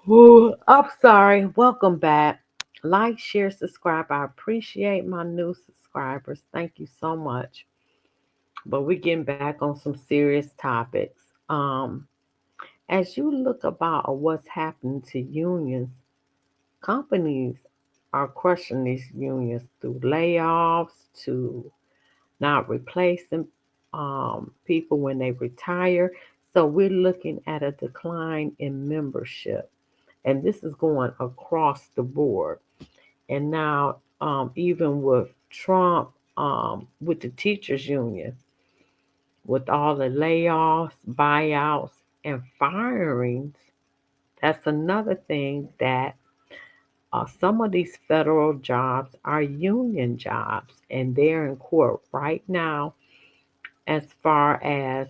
Ooh, I'm sorry. Welcome back. Like, share, subscribe. I appreciate my new subscribers. Thank you so much. But we're getting back on some serious topics. As you look about what's happening to unions, companies are crushing these unions through layoffs to not replacing people when they retire. So we're looking at a decline in membership, and this is going across the board. And now, even with Trump, with the teachers union, with all the layoffs, buyouts, and firings, that's another thing that some of these federal jobs are union jobs, and they're in court right now as far as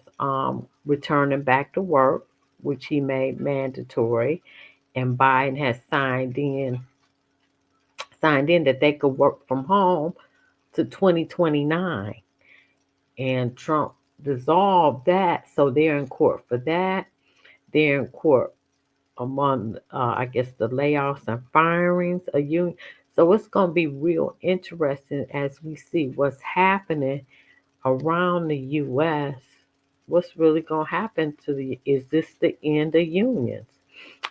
returning back to work, which he made mandatory, and Biden has signed in that they could work from home to 2029, and Trump dissolved that, so they're in court for that. They're in court among, I guess, the layoffs and firings of union. So it's going to be real interesting as we see what's happening around the U.S. What's really going to happen to is this the end of unions?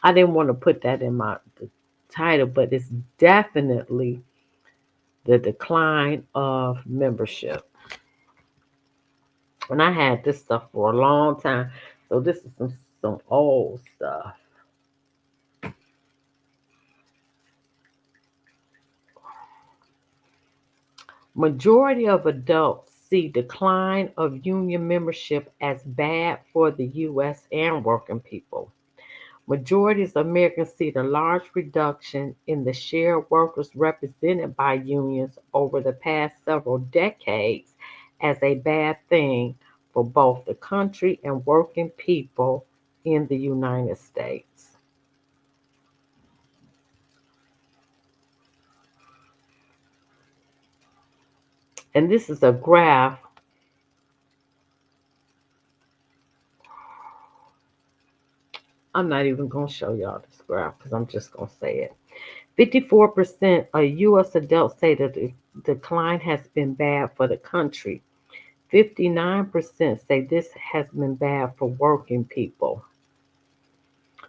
I didn't want to put that in my the title, but it's definitely the decline of membership. And I had this stuff for a long time. So this is some old stuff. Majority of adults see decline of union membership as bad for the US and working people. Majorities of Americans see the large reduction in the share of workers represented by unions over the past several decades as a bad thing for both the country and working people in the United States. And this is a graph. I'm not even going to show y'all this graph because I'm just going to say it. 54% of U.S. adults say that the decline has been bad for the country. 59% say this has been bad for working people.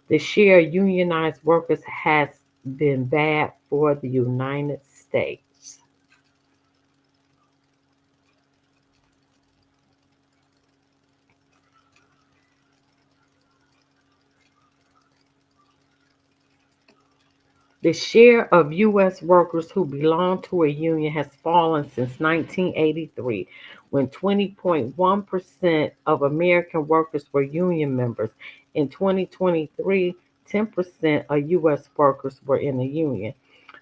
The share of unionized workers has been bad for the United States. The share of U.S. workers who belong to a union has fallen since 1983, when 20.1% of American workers were union members. In 2023, 10% of U.S. workers were in a union.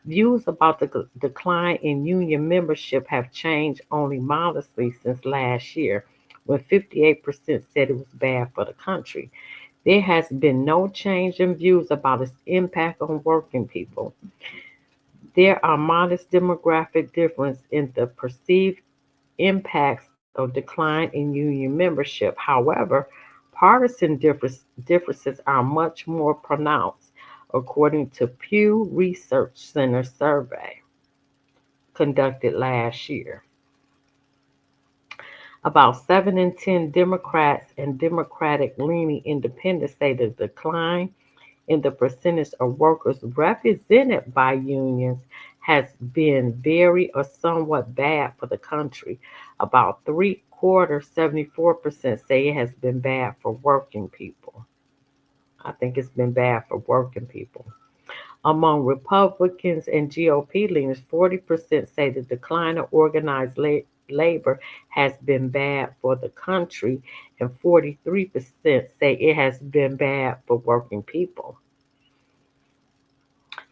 Views about the decline in union membership have changed only modestly since last year, when 58% said it was bad for the country. There has been no change in views about its impact on working people. There are modest demographic differences in the perceived impacts of decline in union membership. However, differences are much more pronounced, according to Pew Research Center survey conducted last year. About 7 in 10 Democrats and Democratic leaning independents say the decline in the percentage of workers represented by unions has been very or somewhat bad for the country. About three quarters, 74%, say it has been bad for working people. I think it's been bad for working people. Among Republicans and GOP leaders, 40% say the decline of organized labor has been bad for the country, and 43% say it has been bad for working people.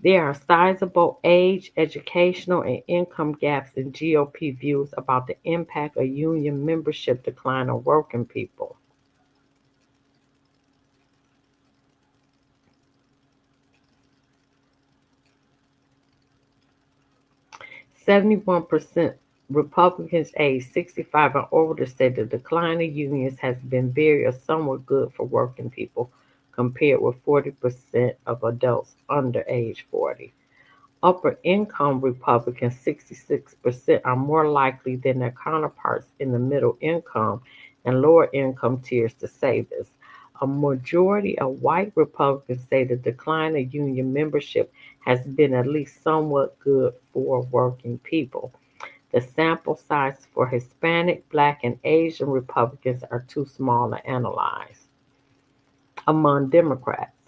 There are sizable age, educational, and income gaps in GOP views about the impact of union membership decline on working people. 71% Republicans aged 65 and older said the decline of unions has been very or somewhat good for working people. compared with 40% of adults under age 40. Upper income Republicans, 66%, are more likely than their counterparts in the middle income and lower income tiers to say this. A majority of white Republicans say the decline of union membership has been at least somewhat good for working people. The sample size for Hispanic, Black, and Asian Republicans are too small to analyze. Among Democrats,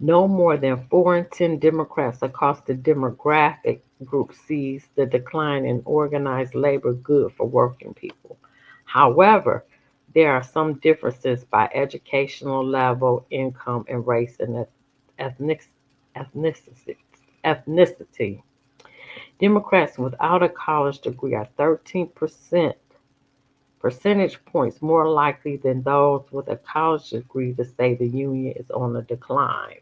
no more than 4 in 10 Democrats across the demographic group sees the decline in organized labor good for working people. However, there are some differences by educational level, income, and race and ethnic, ethnicity. ethnicity. Democrats without a college degree are 13% percentage points more likely than those with a college degree to say the union is on a decline.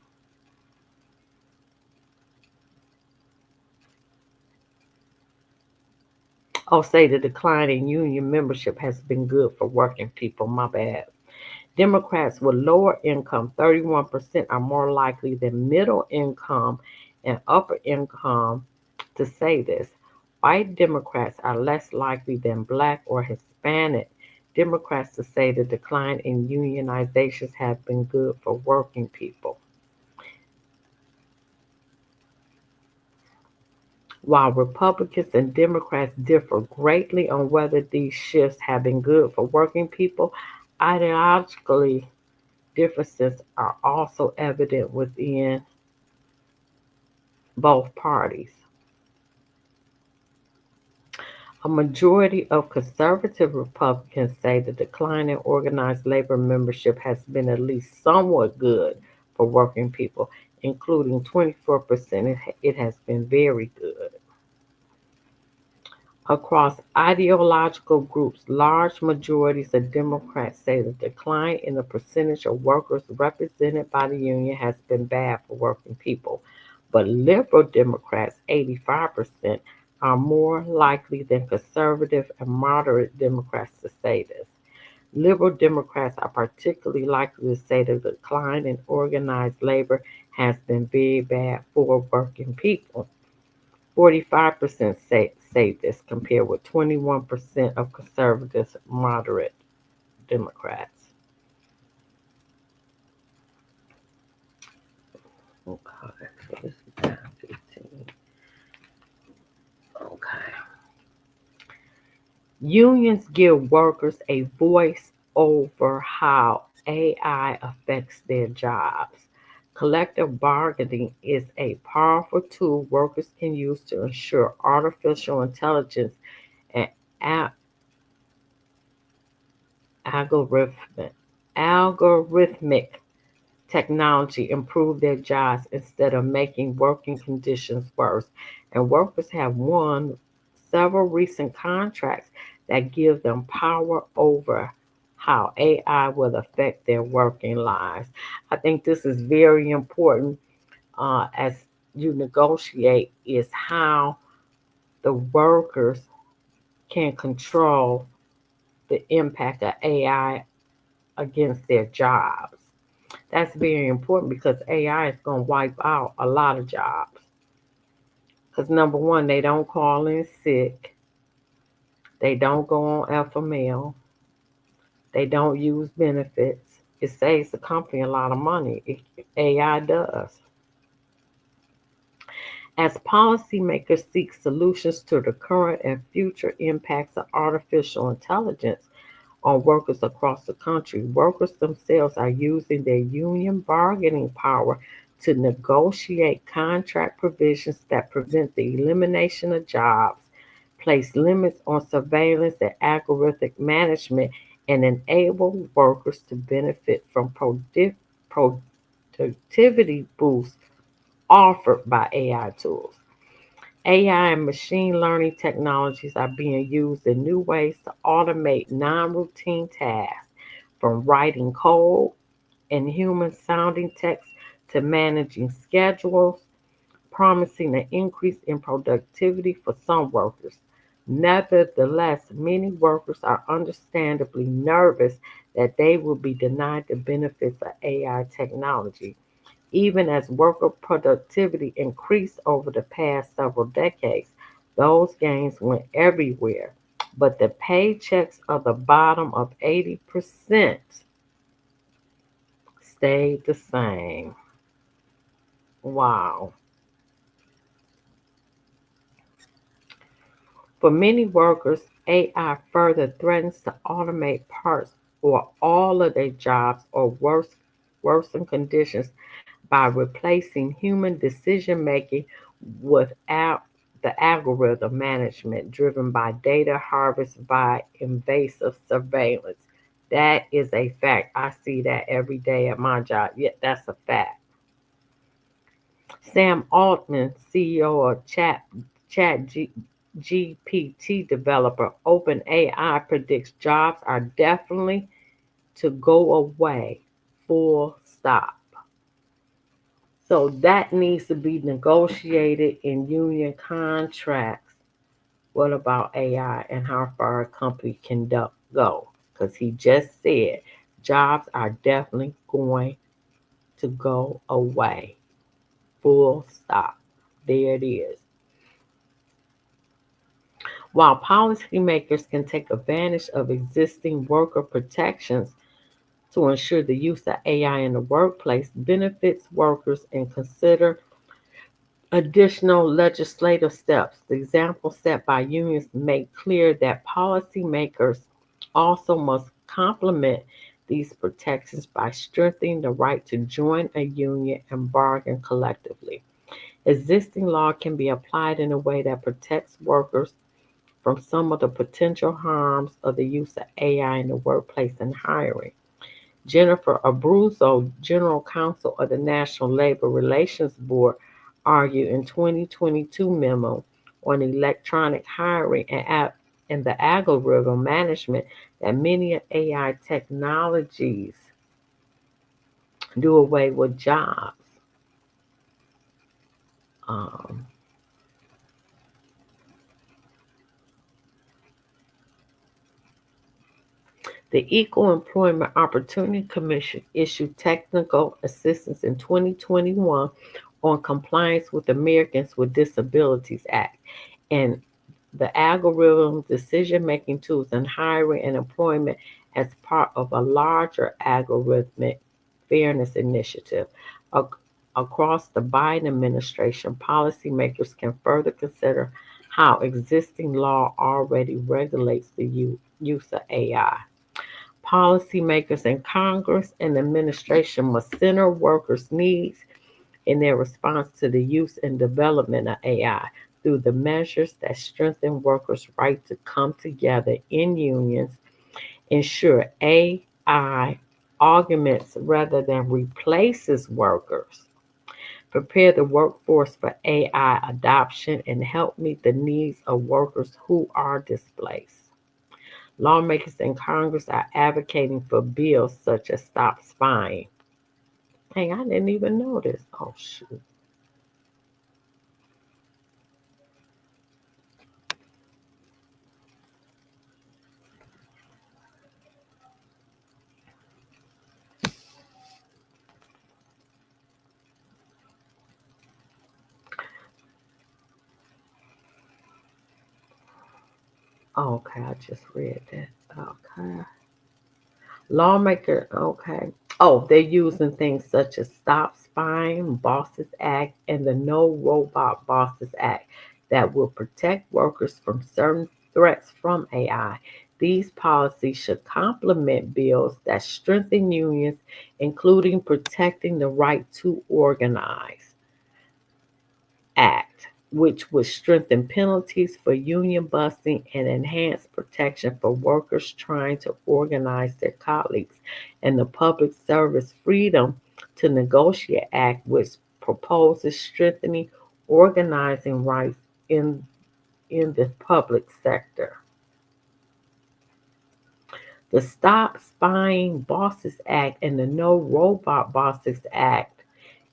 Oh, say the decline in union membership has been good for working people. My bad. Democrats with lower income, 31%, are more likely than middle income and upper income to say this. White Democrats are less likely than Black or Hispanic Democrats to say the decline in unionizations has been good for working people. While Republicans and Democrats differ greatly on whether these shifts have been good for working people, ideologically differences are also evident within both parties. A majority of conservative Republicans say the decline in organized labor membership has been at least somewhat good for working people, including 24% it has been very good. Across ideological groups, large majorities of Democrats say the decline in the percentage of workers represented by the union has been bad for working people. But liberal Democrats, 85%, are more likely than conservative and moderate Democrats to say this. Liberal Democrats are particularly likely to say the decline in organized labor has been very bad for working people. 45% say this, compared with 21% of conservative moderate Democrats. Okay, so this is down 15. Okay. Unions give workers a voice over how AI affects their jobs. Collective bargaining is a powerful tool workers can use to ensure artificial intelligence and algorithmic, algorithmic technology improve their jobs instead of making working conditions worse. And workers have won several recent contracts that give them power over how AI will affect their working lives. I think this is very important as you negotiate, is how the workers can control the impact of AI against their jobs. That's very important because AI is going to wipe out a lot of jobs. Because number one, they don't call in sick, they don't go on FML, they don't use benefits. It saves the company a lot of money. AI does. As policymakers seek solutions to the current and future impacts of artificial intelligence on workers across the country, workers themselves are using their union bargaining power to negotiate contract provisions that prevent the elimination of jobs, place limits on surveillance and algorithmic management, and enable workers to benefit from productivity boosts offered by AI tools. AI and machine learning technologies are being used in new ways to automate non routine tasks, from writing code and human sounding text to managing schedules, promising an increase in productivity for some workers. Nevertheless, many workers are understandably nervous that they will be denied the benefits of AI technology. Even as worker productivity increased over the past several decades, those gains went everywhere. But the paychecks of the bottom of 80% stayed the same. Wow. For many workers, AI further threatens to automate parts or all of their jobs or worsen conditions by replacing human decision making without the algorithm management driven by data harvest by invasive surveillance. That is a fact. I see that every day at my job. Yeah, that's a fact. Sam Altman, CEO of GPT developer OpenAI, predicts jobs are definitely to go away. Full stop. So that needs to be negotiated in union contracts. What about AI and how far a company can go? Because he just said jobs are definitely going to go away. Full stop. There it is. While policymakers can take advantage of existing worker protections to ensure the use of AI in the workplace benefits workers and consider additional legislative steps. The examples set by unions make clear that policymakers also must complement these protections by strengthening the right to join a union and bargain collectively. Existing law can be applied in a way that protects workers from some of the potential harms of the use of AI in the workplace and hiring. Jennifer Abruzzo, General Counsel of the National Labor Relations Board, argued in 2022 memo on electronic hiring and the algorithm management that many AI technologies do away with jobs. Um, The Equal Employment Opportunity Commission issued technical assistance in 2021 on compliance with Americans with Disabilities Act and the algorithm decision making tools in hiring and employment as part of a larger algorithmic fairness initiative. Across the Biden administration, policymakers can further consider how existing law already regulates the use of AI. Policymakers in Congress and administration must center workers' needs in their response to the use and development of AI through the measures that strengthen workers' right to come together in unions, ensure AI augments rather than replaces workers, prepare the workforce for AI adoption, and help meet the needs of workers who are displaced. Lawmakers in Congress are advocating for bills such as Stop Spying. Hey, I didn't even know this. Oh, shoot. Okay, I just read that. Okay. Lawmaker, okay. Oh, they're using things such as Stop Spying, Bosses Act, and the No Robot Bosses Act that will protect workers from certain threats from AI. These policies should complement bills that strengthen unions, including protecting the right to organize. Act, which would strengthen penalties for union busting and enhance protection for workers trying to organize their colleagues, and the Public Service Freedom to Negotiate Act, which proposes strengthening organizing rights in the public sector. The Stop Spying Bosses Act and the No Robot Bosses Act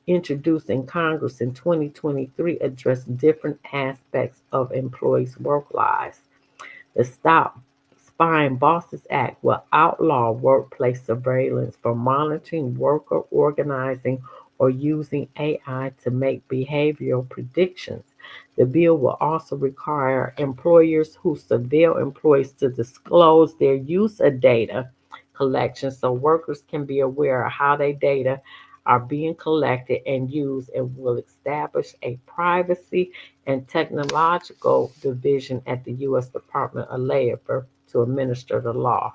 introduced in Congress in 2023 address different aspects of employees' work lives. The Stop Fine Bosses Act will outlaw workplace surveillance for monitoring worker organizing or using AI to make behavioral predictions. The bill will also require employers who surveil employees to disclose their use of data collection so workers can be aware of how their data are being collected and used, and will establish a privacy and technological division at the U.S. Department of Labor to administer the law.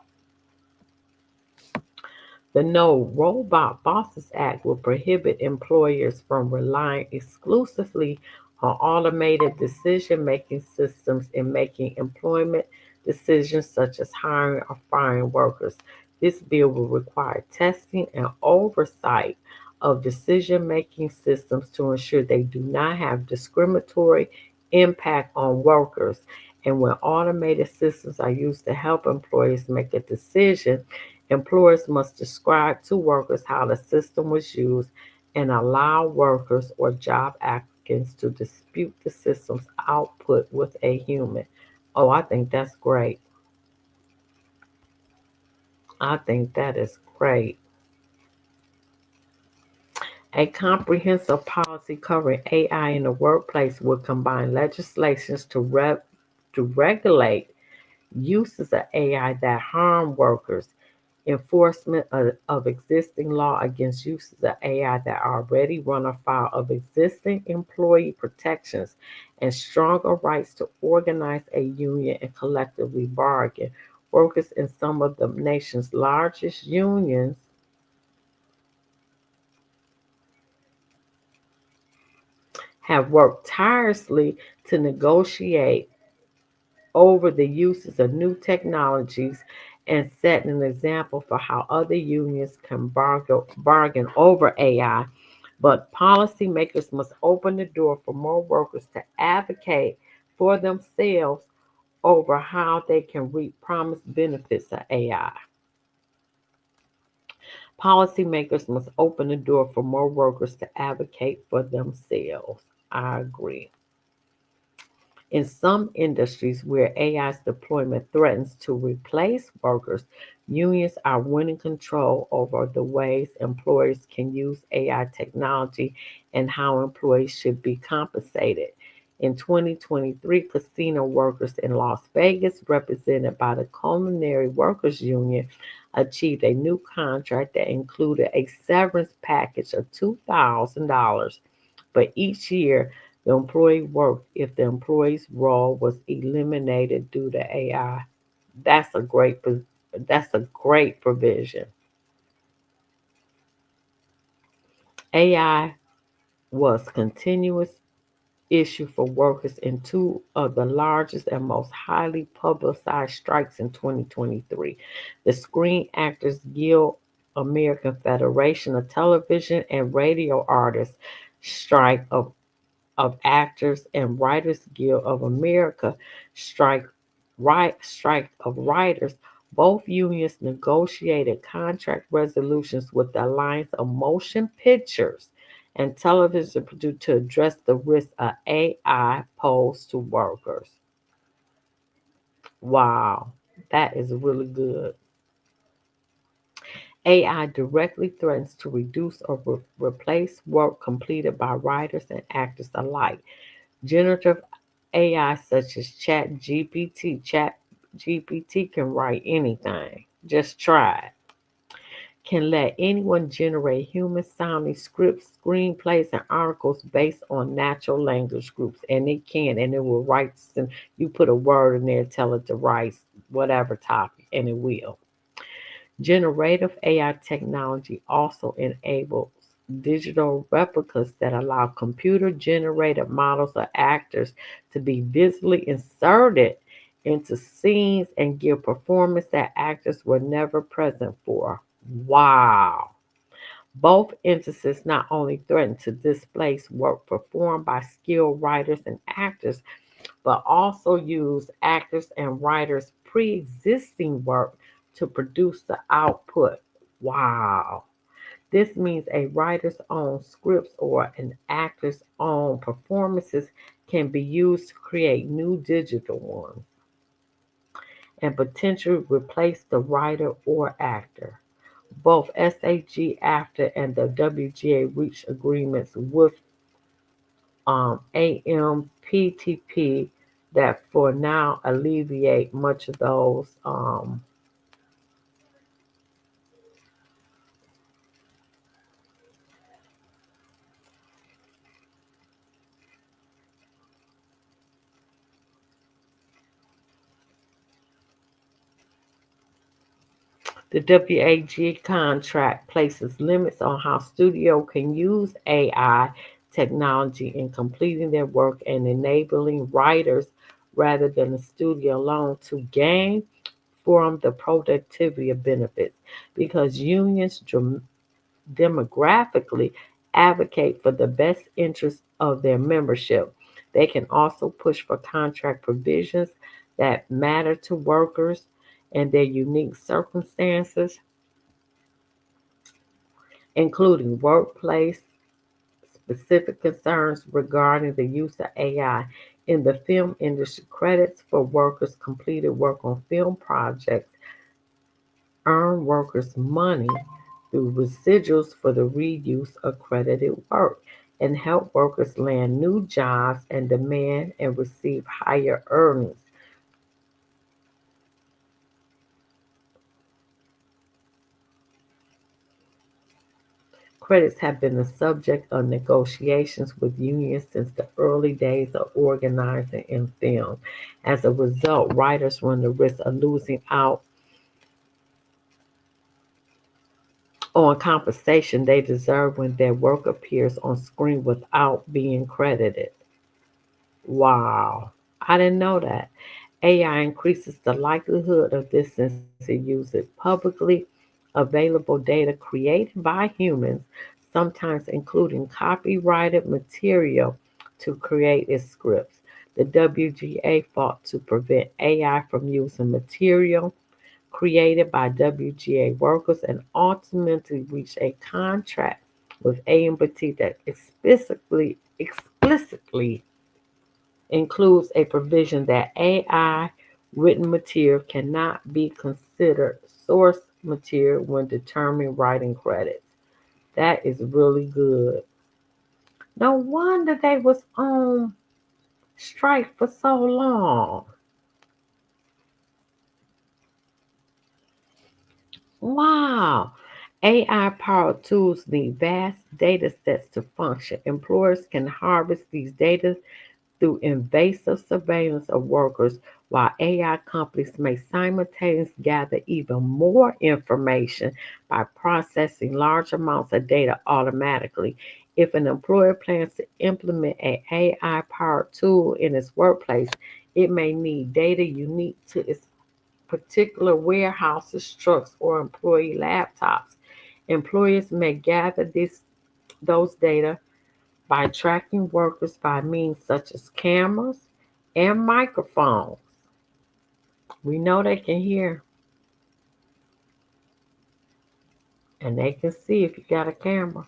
The No Robot Bosses Act will prohibit employers from relying exclusively on automated decision making systems in making employment decisions such as hiring or firing workers. This bill will require testing and oversight of decision making systems to ensure they do not have discriminatory impact on workers. And when automated systems are used to help employees make a decision, employers must describe to workers how the system was used and allow workers or job applicants to dispute the system's output with a human. Oh, I think that's great. I think that is great. A comprehensive policy covering AI in the workplace will combine legislations to regulate uses of AI that harm workers, enforcement of existing law against uses of AI that already run afoul of existing employee protections, and stronger rights to organize a union and collectively bargain. Workers in some of the nation's largest unions have worked tirelessly to negotiate over the uses of new technologies and set an example for how other unions can bargain over AI. But policymakers must open the door for more workers to advocate for themselves over how they can reap promised benefits of AI. Policymakers must open the door for more workers to advocate for themselves. I agree. In some industries where AI's deployment threatens to replace workers, unions are winning control over the ways employers can use AI technology and how employees should be compensated. In 2023, casino workers in Las Vegas, represented by the Culinary Workers Union, achieved a new contract that included a severance package of $2,000. But each year, the employee worked if the employee's role was eliminated due to AI. That's a great that's a great provision. AI was continuous issue for workers in two of the largest and most highly publicized strikes in 2023. The Screen Actors Guild, American Federation of Television and Radio Artists strike of Actors, and Writers Guild of America strike strike of writers. Both unions negotiated contract resolutions with the Alliance of Motion Pictures and Television Producers to address the risk of AI posed to workers. Wow, that is really good. AI directly threatens to reduce or replace work completed by writers and actors alike. Generative AI such as Chat GPT can write anything. Just try it. Can let anyone generate human sounding scripts, screenplays, and articles based on natural language groups. And it can, and it will write, you put a word in there, tell it to write whatever topic, and it will. Generative AI technology also enables digital replicas that allow computer generated models of actors to be visually inserted into scenes and give performance that actors were never present for. Wow. Both instances not only threaten to displace work performed by skilled writers and actors, but also use actors and writers' pre existing work to produce the output. Wow. This means a writer's own scripts or an actor's own performances can be used to create new digital ones. and potentially replace the writer or actor. Both SAG-AFTRA and the WGA reached agreements with AMPTP that for now alleviate much of those. The WAG contract places limits on how studio can use AI technology in completing their work and enabling writers rather than the studio alone to gain from the productivity of benefits because unions demographically advocate for the best interests of their membership. They can also push for contract provisions that matter to workers and their unique circumstances, including workplace specific concerns regarding the use of AI in the film industry. Credits for workers completed work on film projects earn workers money through residuals for the reuse of credited work and help workers land new jobs and demand and receive higher earnings. Credits have been the subject of negotiations with unions since the early days of organizing in film. As a result, writers run the risk of losing out on compensation they deserve when their work appears on screen without being credited. Wow, I didn't know that. AI increases the likelihood of this since it uses publicly available data created by humans, sometimes including copyrighted material, to create its scripts. The WGA fought to prevent AI from using material created by WGA workers and ultimately reached a contract with AMPT that explicitly includes a provision that AI written material cannot be considered source material when determining writing credits. That is really good. No wonder they was on strike for so long. Wow. AI powered tools need vast data sets to function. Employers can harvest these data through invasive surveillance of workers, while AI companies may simultaneously gather even more information by processing large amounts of data automatically. If an employer plans to implement an AI powered tool in its workplace, it may need data unique to its particular warehouses, trucks, or employee laptops. Employers may gather those data by tracking workers by means such as cameras and microphones. We know they can hear and they can see if you got a camera.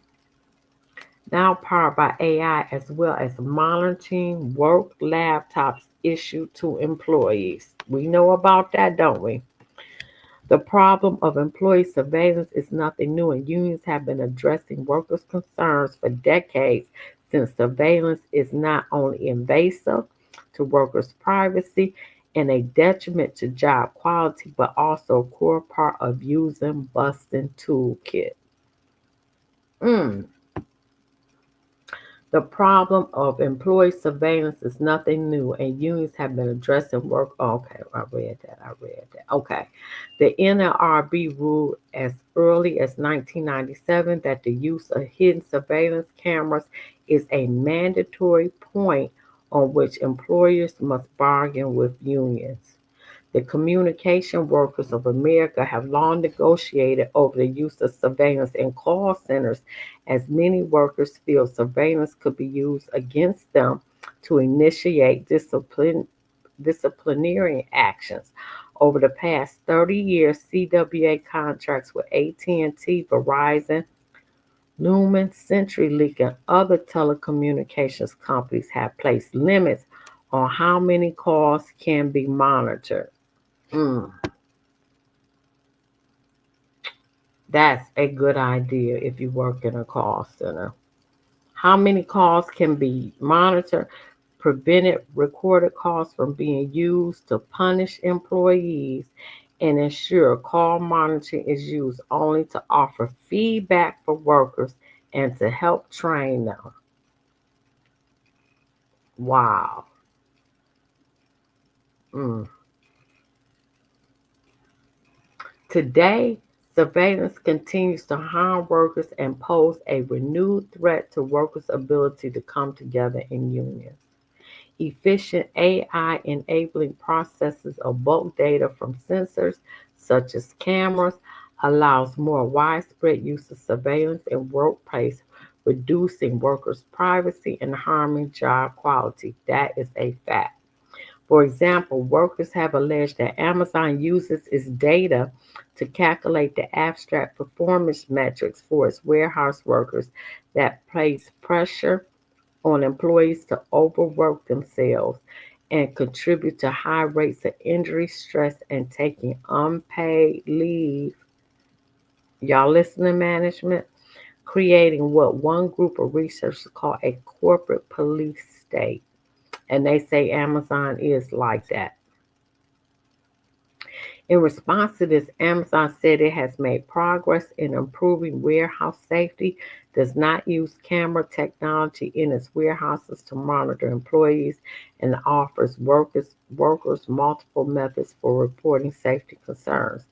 Now powered by AI as well as monitoring work laptops issued to employees. We know about that, don't we? The problem of employee surveillance is nothing new, and unions have been addressing workers' concerns for decades since surveillance is not only invasive to workers' privacy and a detriment to job quality, but also a core part of using busting toolkit. Mm. The problem of employee surveillance is nothing new, and unions have been addressing work. Oh, okay, I read that. I read that. Okay. The NLRB ruled as early as 1997 that the use of hidden surveillance cameras is a mandatory point on which employers must bargain with unions. The Communication Workers of America have long negotiated over the use of surveillance in call centers, as many workers feel surveillance could be used against them to initiate disciplinary actions. Over the past 30 years, CWA contracts with AT&T, Verizon, Lumen, CenturyLink, and other telecommunications companies have placed limits on how many calls can be monitored. Mm, that's a good idea if you work in a call center. How many calls can be monitored? Prevented recorded calls from being used to punish employees and ensure call monitoring is used only to offer feedback for workers and to help train them. Wow. Mm. Today, surveillance continues to harm workers and pose a renewed threat to workers' ability to come together in unions. Efficient AI enabling processes of bulk data from sensors such as cameras allows more widespread use of surveillance in workplace, reducing workers' privacy and harming job quality. That is a fact. For example, workers have alleged that Amazon uses its data to calculate the abstract performance metrics for its warehouse workers that place pressure on employees to overwork themselves and contribute to high rates of injury, stress, and taking unpaid leave. Y'all listening, management? Creating what one group of researchers call a corporate police state. And they say Amazon is like that. In response to this, Amazon said it has made progress in improving warehouse safety, does not use camera technology in its warehouses to monitor employees, and offers workers multiple methods for reporting safety concerns.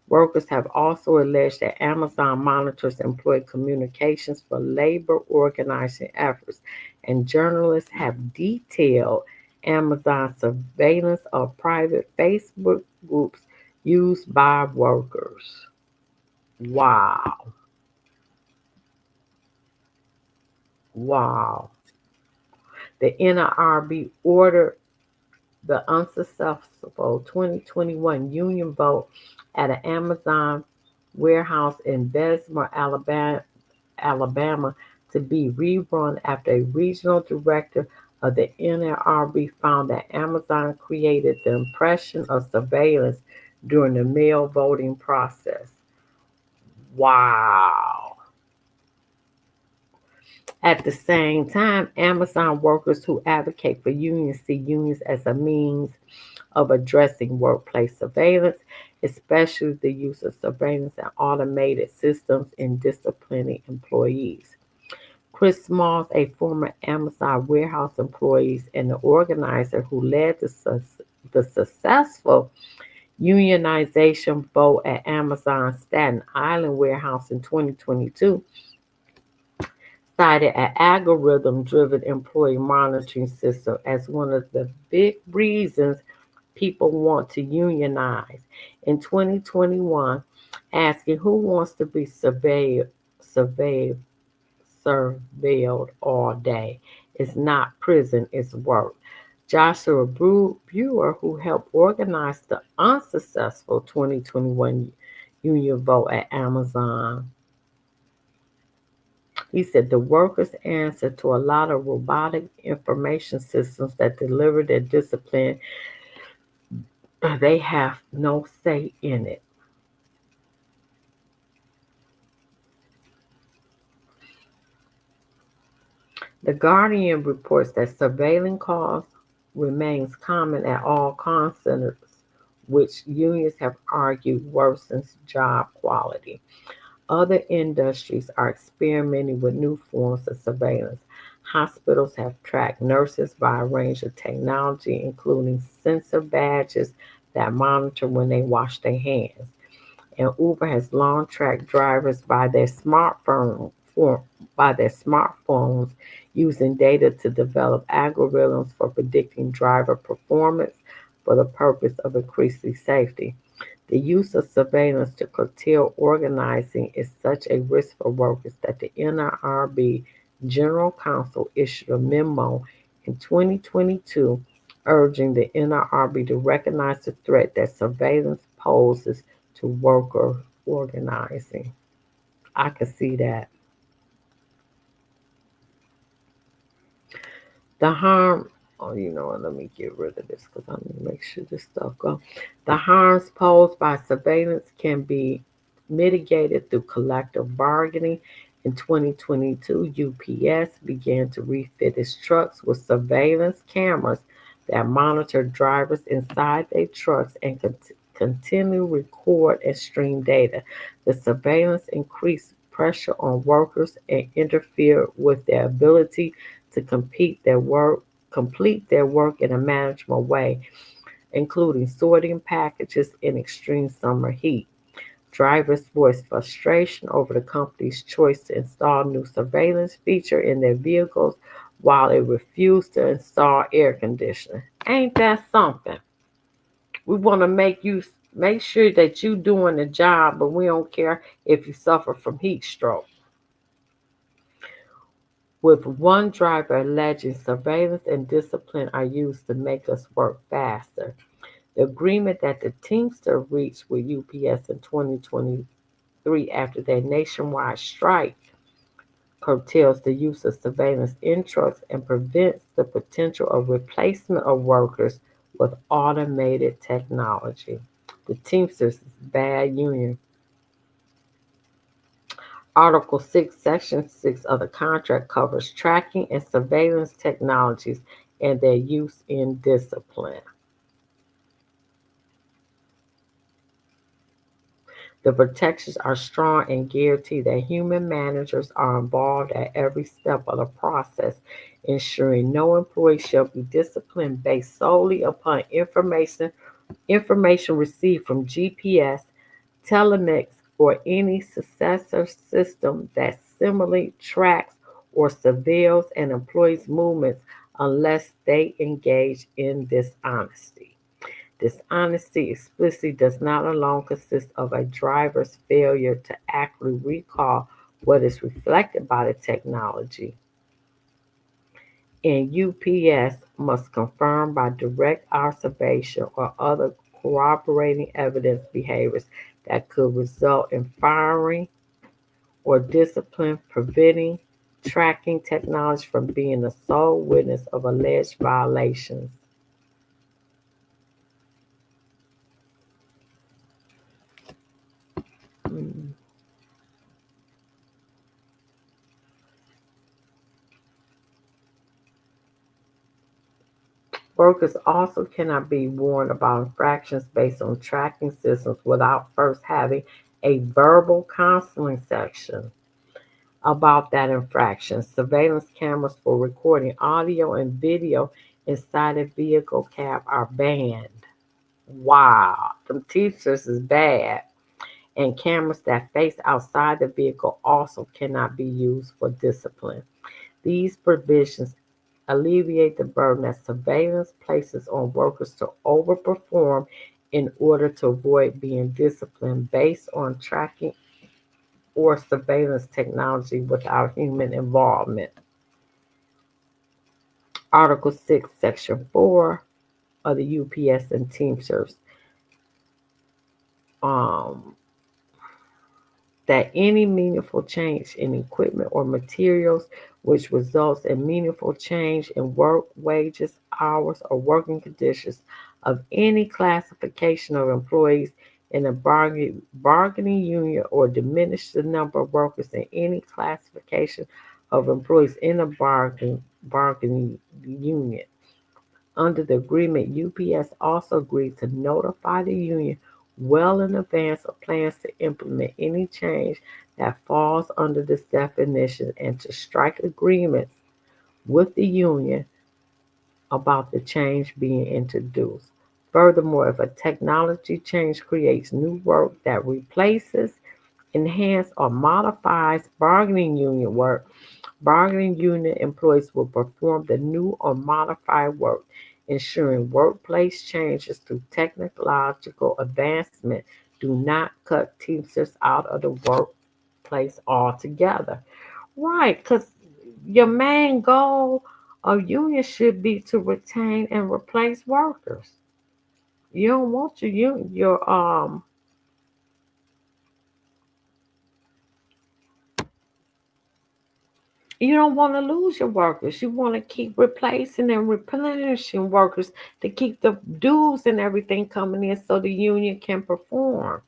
Workers have also alleged that Amazon monitors employee communications for labor organizing efforts, and journalists have detailed Amazon's surveillance of private Facebook groups used by workers. Wow. Wow. The NLRB ordered the unsuccessful 2021 union vote at an Amazon warehouse in Bessemer, Alabama to be rerun after a regional director of the NLRB found that Amazon created the impression of surveillance during the mail voting process. Wow. At the same time, Amazon workers who advocate for unions see unions as a means of addressing workplace surveillance, especially the use of surveillance and automated systems in disciplining employees. Chris Smalls, a former Amazon warehouse employee and the organizer who led the successful unionization vote at Amazon's Staten Island warehouse in 2022, cited an algorithm driven employee monitoring system as one of the big reasons people want to unionize. In 2021, asking who wants to be surveilled all day. It's not prison, it's work. Joshua Brewer, who helped organize the unsuccessful 2021 union vote at Amazon, he said the workers answer to a lot of robotic information systems that deliver their discipline. They have no say in it. The Guardian reports that surveillance calls remains common at all call centers, which unions have argued worsens job quality. Other industries are experimenting with new forms of surveillance. Hospitals have tracked nurses by a range of technology, including sensor badges that monitor when they wash their hands. And Uber has long tracked drivers by their smartphones using data to develop algorithms for predicting driver performance for the purpose of increasing safety. The use of surveillance to curtail organizing is such a risk for workers that the NLRB General Counsel issued a memo in 2022 urging the NLRB to recognize the threat that surveillance poses to worker organizing. I can see that. The harm Oh, you know what? Let me get rid of this because I need to make sure this stuff goes. The harms posed by surveillance can be mitigated through collective bargaining. In 2022, UPS began to refit its trucks with surveillance cameras that monitor drivers inside their trucks and continue record and stream data. The surveillance increased pressure on workers and interfered with their ability to complete their work in a manageable way, including sorting packages in extreme summer heat. Drivers voiced frustration over the company's choice to install new surveillance feature in their vehicles while it refused to install air conditioning. Ain't that something? We want to make sure that you doing the job, but we don't care if you suffer from heat stroke. With one driver alleging surveillance and discipline are used to make us work faster. The agreement that the Teamster reached with UPS in 2023 after their nationwide strike curtails the use of surveillance in trucks and prevents the potential of replacement of workers with automated technology. The Teamsters is a bad union. Article 6, Section 6 of the contract covers tracking and surveillance technologies and their use in discipline. The protections are strong and guarantee that human managers are involved at every step of the process, ensuring no employee shall be disciplined based solely upon information received from GPS, telematics, or any successor system that similarly tracks or surveils an employee's movements unless they engage in dishonesty. Dishonesty explicitly does not alone consist of a driver's failure to accurately recall what is reflected by the technology, and UPS must confirm by direct observation or other corroborating evidence behaviors that could result in firing or discipline, preventing tracking technology from being the sole witness of alleged violations. Mm. Workers also cannot be warned about infractions based on tracking systems without first having a verbal counseling section about that infraction. Surveillance cameras for recording audio and video inside a vehicle cab are banned. Wow, them teachers is bad. And cameras that face outside the vehicle also cannot be used for discipline. These provisions alleviate the burden that surveillance places on workers to overperform in order to avoid being disciplined based on tracking or surveillance technology without human involvement. Article 6, Section 4 of the UPS and Teamsters um, that any meaningful change in equipment or materials which results in meaningful change in work, wages, hours, or working conditions of any classification of employees in a bargaining union or diminish the number of workers in any classification of employees in a bargaining union. Under the agreement, UPS also agreed to notify the union well in advance of plans to implement any change that falls under this definition and to strike agreements with the union about the change being introduced. Furthermore, if a technology change creates new work that replaces, enhances, or modifies bargaining union work, bargaining unit employees will perform the new or modified work, ensuring workplace changes through technological advancement do not cut Teamsters out of the workplace altogether. Right, because your main goal of union should be to retain and replace workers. You don't want your You don't want to lose your workers. You want to keep replacing and replenishing workers to keep the dues and everything coming in so the union can perform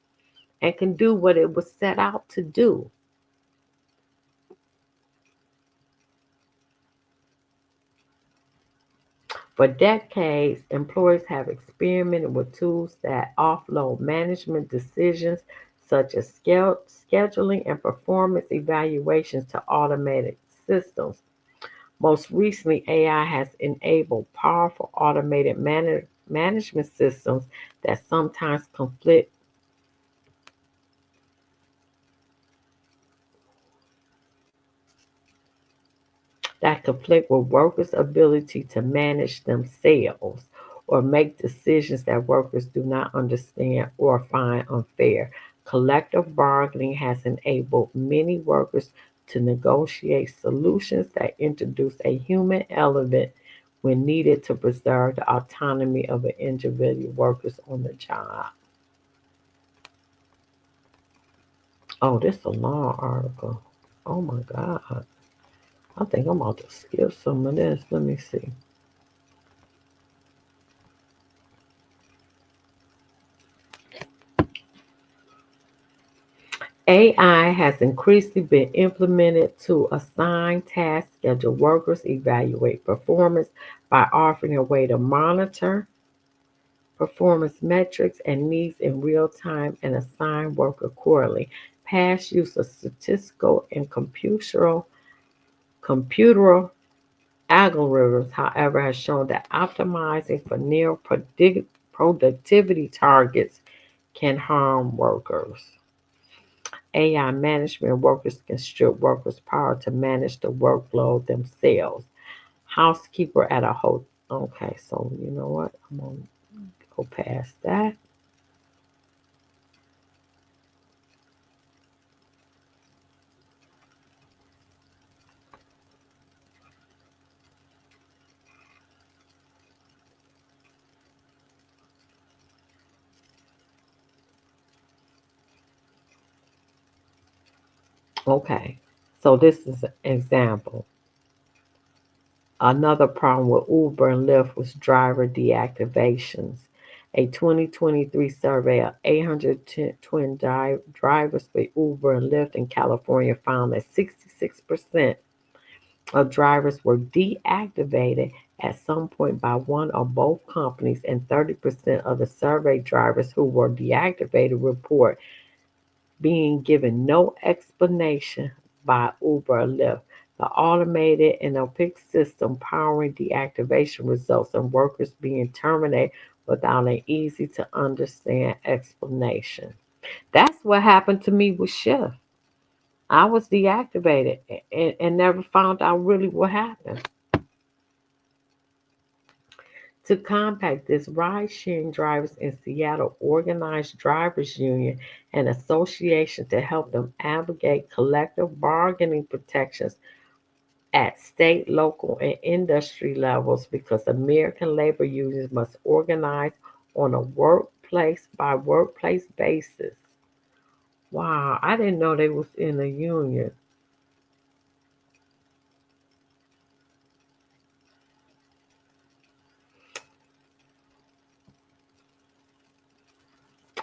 and can do what it was set out to do. For decades, employers have experimented with tools that offload management decisions such as scheduling and performance evaluations to automated systems. Most recently, AI has enabled powerful automated management systems that sometimes conflict with workers' ability to manage themselves or make decisions that workers do not understand or find unfair. Collective bargaining has enabled many workers to negotiate solutions that introduce a human element when needed to preserve the autonomy of an individual workers on the job. Oh, this is a long article. Oh my God. I think I'm about to skip some of this. Let me see. AI has increasingly been implemented to assign tasks, schedule workers, evaluate performance by offering a way to monitor performance metrics and needs in real time and assign work accordingly. Past use of statistical and computeral algorithms, however, has shown that optimizing for near productivity targets can harm workers. AI management workers can strip workers' power to manage the workload themselves. Housekeeper at a hotel. Okay, so you know what? I'm going to go past that. Okay, so this is an example. Another problem with Uber and Lyft was driver deactivations. A 2023 survey of 800 twin drivers for Uber and Lyft in California found that 66% of drivers were deactivated at some point by one or both companies, and 30% of the surveyed drivers who were deactivated report being given no explanation by Uber or Lyft. The automated and opaque system powering deactivation results in workers being terminated without an easy to understand explanation. That's what happened to me with Shift. I was deactivated and never found out really what happened. To combat this, ride-sharing drivers in Seattle organized drivers union and association to help them navigate collective bargaining protections at state, local, and industry levels because American labor unions must organize on a workplace by workplace basis. Wow, I didn't know they was in a union.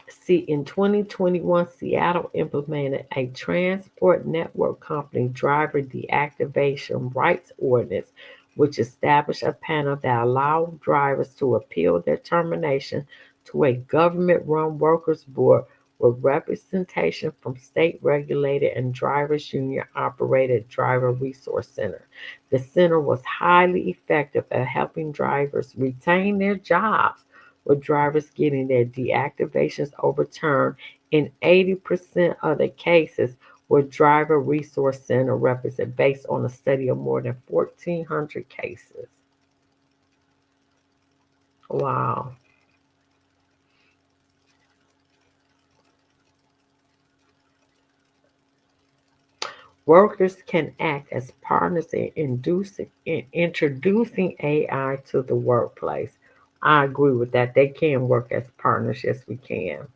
See, in 2021, Seattle implemented a transport network company driver deactivation rights ordinance, which established a panel that allowed drivers to appeal their termination to a government run workers board with representation from state regulated and drivers union operated driver resource center. The center was highly effective at helping drivers retain their jobs, with drivers getting their deactivations overturned in 80% of the cases with Driver Resource Center represent based on a study of more than 1,400 cases. Wow. Workers can act as partners in introducing AI to the workplace. I agree with that. They can work as partners. Yes, we can.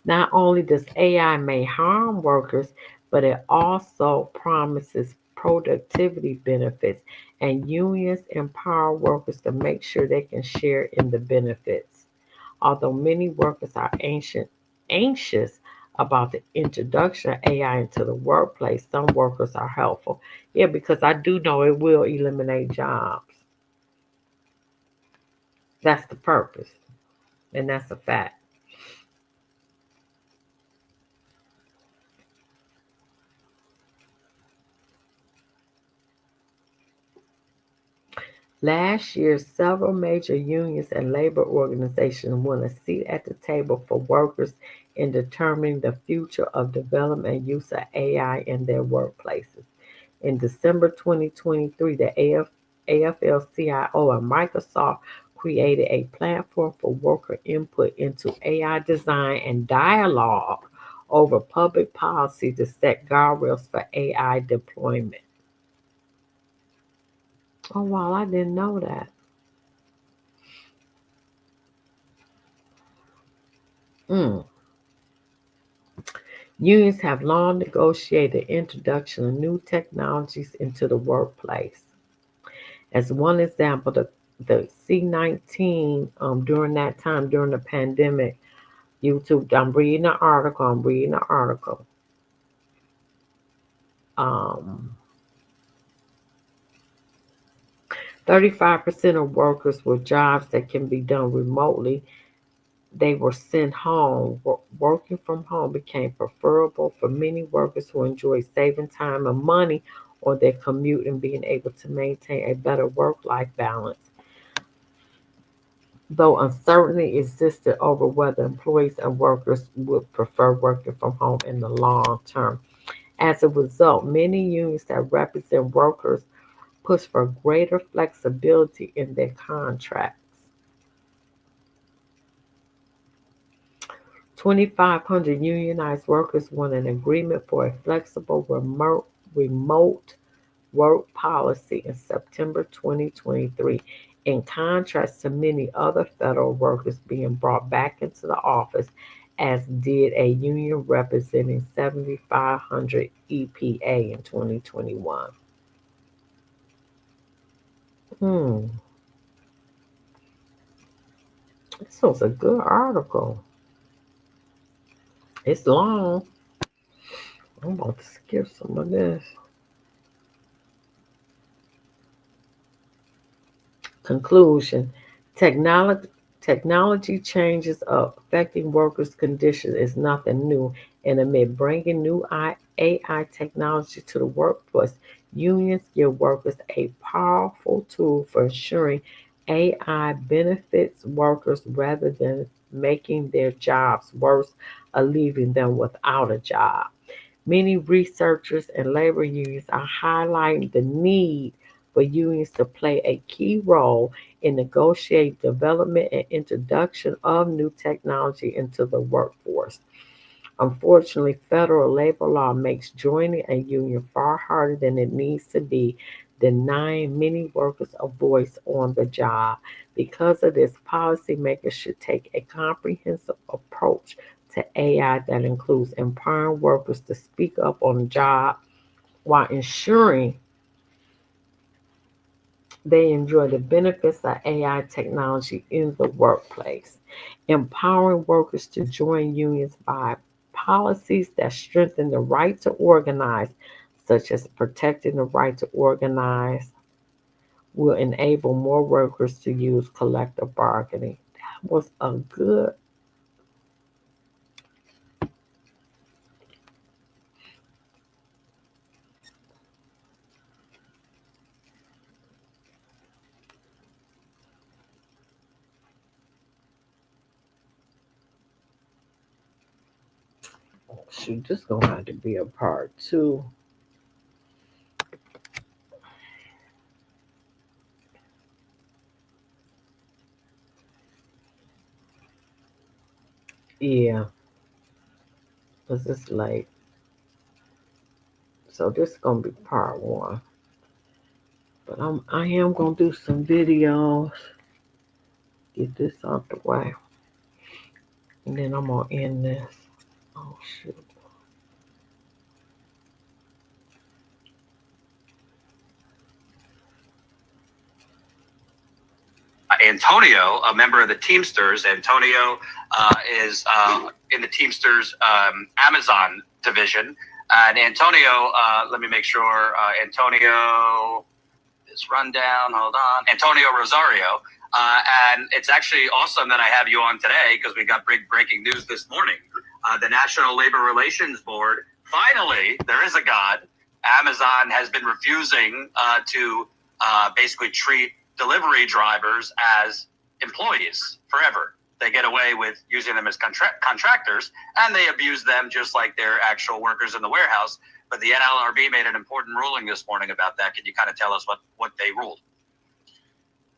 Not only does AI may harm workers, but it also promises productivity benefits, and unions empower workers to make sure they can share in the benefits. Although many workers are anxious about the introduction of AI into the workplace, some workers are helpful. Yeah, because I do know it will eliminate jobs. That's the purpose, and that's a fact. Last year, several major unions and labor organizations won a seat at the table for workers in determining the future of development and use of AI in their workplaces. In December 2023, the AFL-CIO and Microsoft created a platform for worker input into AI design and dialogue over public policy to set guardrails for AI deployment. Oh, wow, I didn't know that. Mm. Unions have long negotiated the introduction of new technologies into the workplace. As one example, the C-19 during that time, during the pandemic, YouTube, I'm reading an article. Um, 35% of workers with jobs that can be done remotely, they were sent home. Working from home became preferable for many workers who enjoy saving time and money on their commute and being able to maintain a better work-life balance. Though uncertainty existed over whether employees and workers would prefer working from home in the long term. As a result, many unions that represent workers push for greater flexibility in their contracts. 2,500 unionized workers won an agreement for a flexible remote work policy in September 2023, in contrast to many other federal workers being brought back into the office, as did a union representing 7,500 EPA in 2021. Hmm, this was a good article. It's long. I'm about to skip some of this. Conclusion: Technology, technology changes affecting workers' conditions is nothing new, and amid bringing new AI technology to the workforce, unions give workers a powerful tool for ensuring AI benefits workers rather than making their jobs worse or leaving them without a job. Many researchers and labor unions are highlighting the need for unions to play a key role in negotiating development and introduction of new technology into the workforce. Unfortunately, federal labor law makes joining a union far harder than it needs to be, denying many workers a voice on the job. Because of this, policymakers should take a comprehensive approach to AI that includes empowering workers to speak up on the job while ensuring they enjoy the benefits of AI technology in the workplace. Empowering workers to join unions by policies that strengthen the right to organize, such as protecting the right to organize, will enable more workers to use collective bargaining. That was a good. Shoot, this gonna have to be a part two. Yeah, because it's late. So this is gonna be part one. But I am gonna do some videos, get this out the way, and then I'm gonna end this. Oh shoot. Antonio, a member of the Teamsters. Antonio is in the Teamsters Amazon division. And Antonio, let me make sure, Antonio, this rundown, hold on, Antonio Rosario. And it's actually awesome that I have you on today because we got breaking news this morning. The National Labor Relations Board, finally, there is a God. Amazon has been refusing to basically treat delivery drivers as employees forever. They get away with using them as contractors, and they abuse them just like they're actual workers in the warehouse. But the NLRB made an important ruling this morning about that. Can you kind of tell us what they ruled?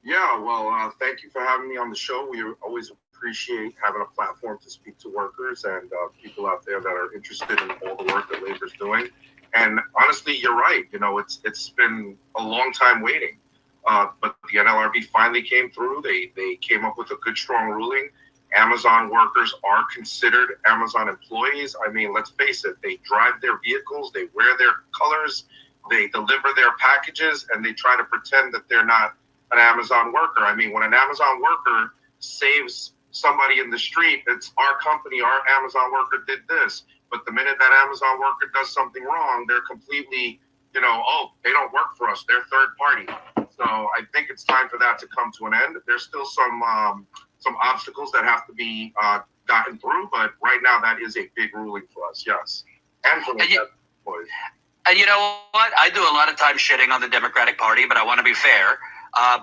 Yeah, well, thank you for having me on the show. We always appreciate having a platform to speak to workers and people out there that are interested in all the work that labor's doing. And honestly, you're right. You know, it's been a long time waiting. But the NLRB finally came through. They came up with a good, strong ruling. Amazon workers are considered Amazon employees. I mean, let's face it, they drive their vehicles, they wear their colors, they deliver their packages, and they try to pretend that they're not an Amazon worker. I mean, when an Amazon worker saves somebody in the street, it's our company, our Amazon worker did this. But the minute that Amazon worker does something wrong, they're completely, oh, they don't work for us, they're third party. So I think it's time for that to come to an end. There's still some obstacles that have to be gotten through, but right now that is a big ruling for us, yes. And for the employees. And you know what? I do a lot of times shitting on the Democratic Party, but I want to be fair.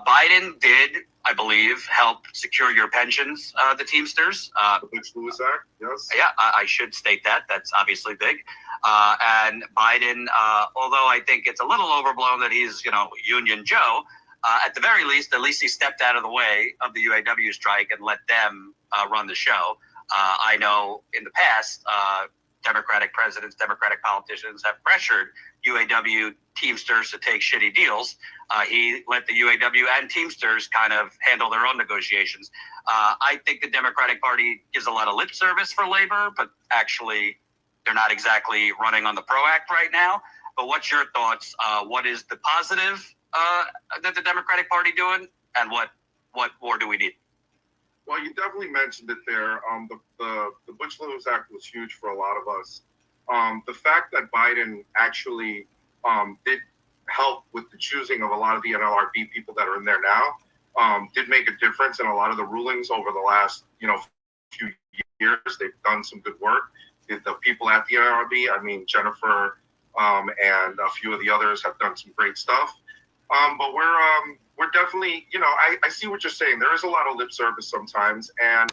Biden did, I believe, help secure your pensions, the Teamsters. The Butch-Lewis Act, yes. Yeah, I should state that. That's obviously big. And Biden, although I think it's a little overblown that he's, Union Joe, at the very least, at least he stepped out of the way of the UAW strike and let them run the show. I know in the past, Democratic presidents, Democratic politicians have pressured UAW Teamsters to take shitty deals. He let the UAW and Teamsters kind of handle their own negotiations. I think the Democratic Party gives a lot of lip service for labor, but actually they're not exactly running on the PRO Act right now. But what's your thoughts? What is the positive that the Democratic Party doing, and what more do we need? Well, you definitely mentioned it there. The Butch-Lewis Act was huge for a lot of us. The fact that Biden actually did help with the choosing of a lot of the NLRB people that are in there now did make a difference in a lot of the rulings over the last few years. They've done some good work. The people at the NLRB, I mean Jennifer and a few of the others have done some great stuff. But we're definitely, I see what you're saying. There is a lot of lip service sometimes, and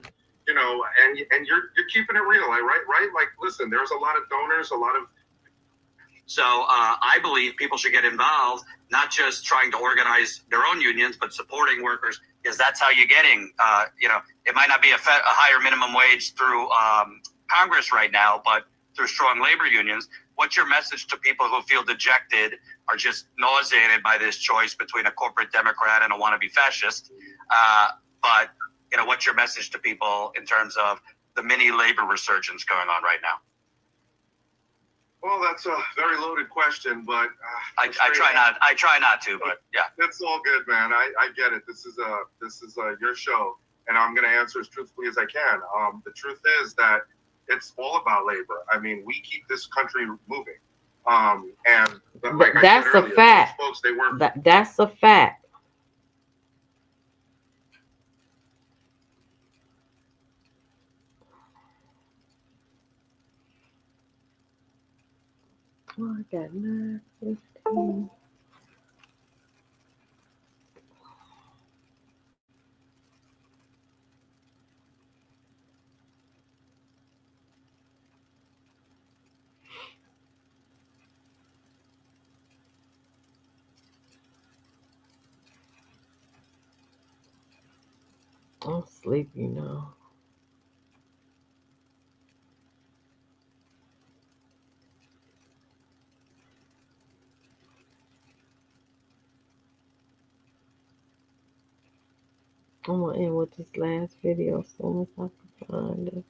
and you're keeping it real, right? Like, listen, there's a lot of donors, a lot of. So I believe people should get involved, not just trying to organize their own unions, but supporting workers, because that's how you're getting. It might not be a higher minimum wage through Congress right now, but through strong labor unions. What's your message to people who feel dejected, are just nauseated by this choice between a corporate Democrat and a wannabe fascist? But what's your message to people in terms of the mini labor resurgence going on right now? Well, that's a very loaded question, but I try not to, but yeah, it's all good, man. I get it. This is your show, and I'm going to answer as truthfully as I can. The truth is that it's all about labor. I mean, we keep this country moving. And like that's I said earlier, a fact. Folks, they work. That's a fact. Oh, I got 9:15. I'm sleepy now. I'm gonna end with this last video as soon as I can find it.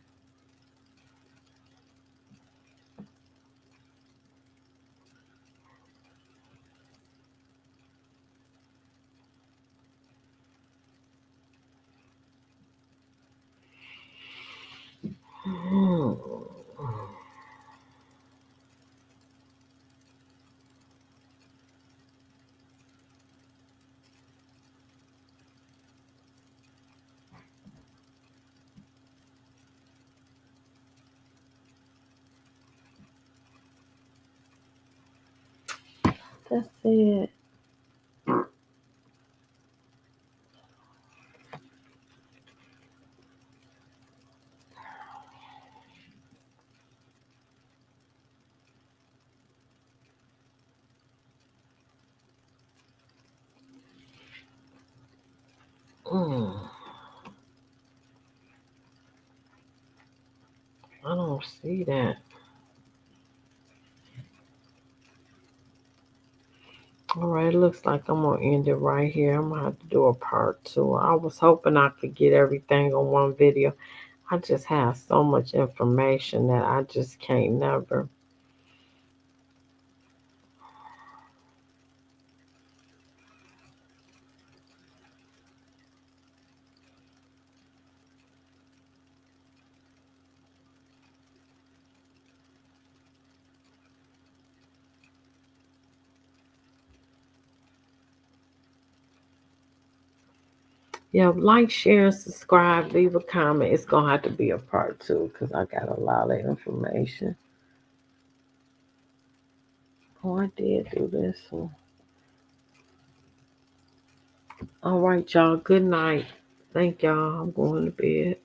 That's it. Mm, I don't see that. All right, it looks like I'm gonna end it right here. I'm gonna have to do a part 2. I was hoping I could get everything on one video. I just have so much information that I just can't never. Yeah, like, share, and subscribe. Leave a comment. It's gonna have to be a part 2 because I got a lot of information. Oh, I did do this one. All right, y'all. Good night. Thank y'all. I'm going to bed.